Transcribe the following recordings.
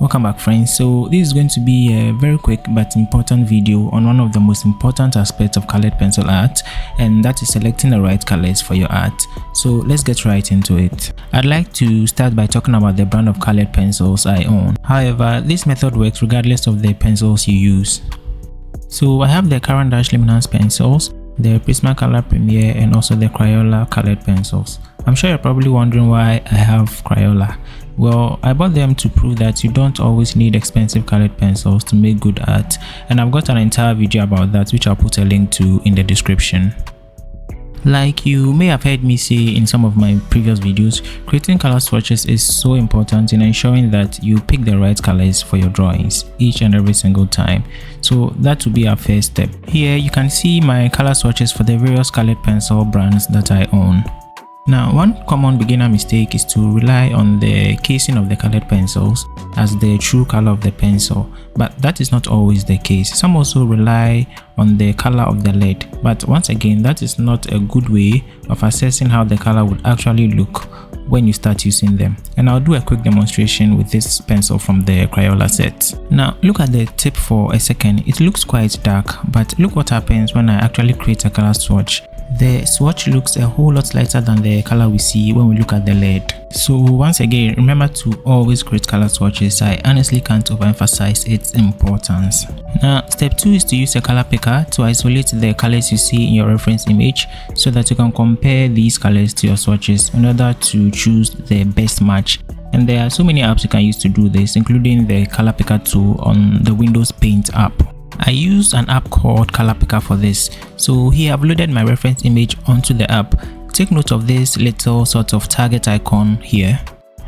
Welcome back, friends. So this is going to be a very quick but important video on one of the most important aspects of colored pencil art, and that is selecting the right colors for your art. So let's get right into it. I'd like to start by talking about the brand of colored pencils I own. However, this method works regardless of the pencils you use. So I have the Caran d'Ache Luminance pencils, the Prismacolor Premier, and also the Crayola colored pencils. I'm sure you're probably wondering why I have Crayola. Well, I bought them to prove that you don't always need expensive colored pencils to make good art, and I've got an entire video about that which I'll put a link to in the description. Like you may have heard me say in some of my previous videos, creating color swatches is so important in ensuring that you pick the right colors for your drawings each and every single time. So that will be our first step. Here you can see my color swatches for the various colored pencil brands that I own. Now, one common beginner mistake is to rely on the casing of the colored pencils as the true color of the pencil, but that is not always the case. Some also rely on the color of the lead, but once again, that is not a good way of assessing how the color would actually look when you start using them. And I'll do a quick demonstration with this pencil from the Crayola set. Now, look at the tip for a second. It looks quite dark, but look what happens when I actually create a color swatch. The swatch looks a whole lot lighter than the color we see when we look at the lead. So once again, remember to always create color swatches. I honestly can't overemphasize its importance. Now, step 2 is to use a color picker to isolate the colors you see in your reference image so that you can compare these colors to your swatches in order to choose the best match. And there are so many apps you can use to do this, including the color picker tool on the Windows Paint app. I use an app called Color Picker for this. So here I've loaded my reference image onto the app. Take note of this little sort of target icon here.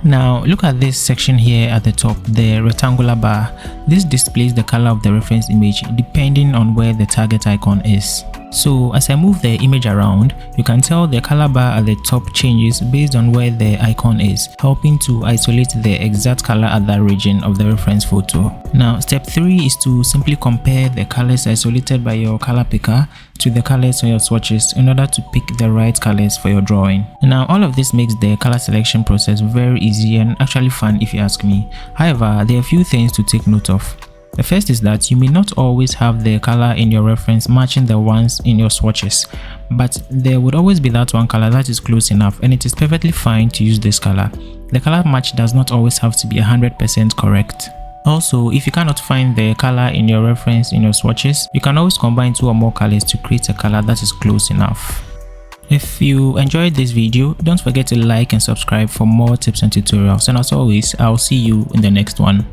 Now look at this section here at the top, the rectangular bar. This displays the color of the reference image depending on where the target icon is. So as I move the image around, you can tell the color bar at the top changes based on where the icon is, helping to isolate the exact color at that region of the reference photo. Now step 3 is to simply compare the colors isolated by your color picker to the colors on your swatches in order to pick the right colors for your drawing. Now all of this makes the color selection process very easy and actually fun if you ask me. However, there are a few things to take note of. The first is that you may not always have the color in your reference matching the ones in your swatches, but there would always be that one color that is close enough, and it is perfectly fine to use this color. The color match does not always have to be 100% correct. Also, if you cannot find the color in your reference in your swatches, you can always combine 2 or more colors to create a color that is close enough. If you enjoyed this video, don't forget to like and subscribe for more tips and tutorials, and as always, I'll see you in the next one.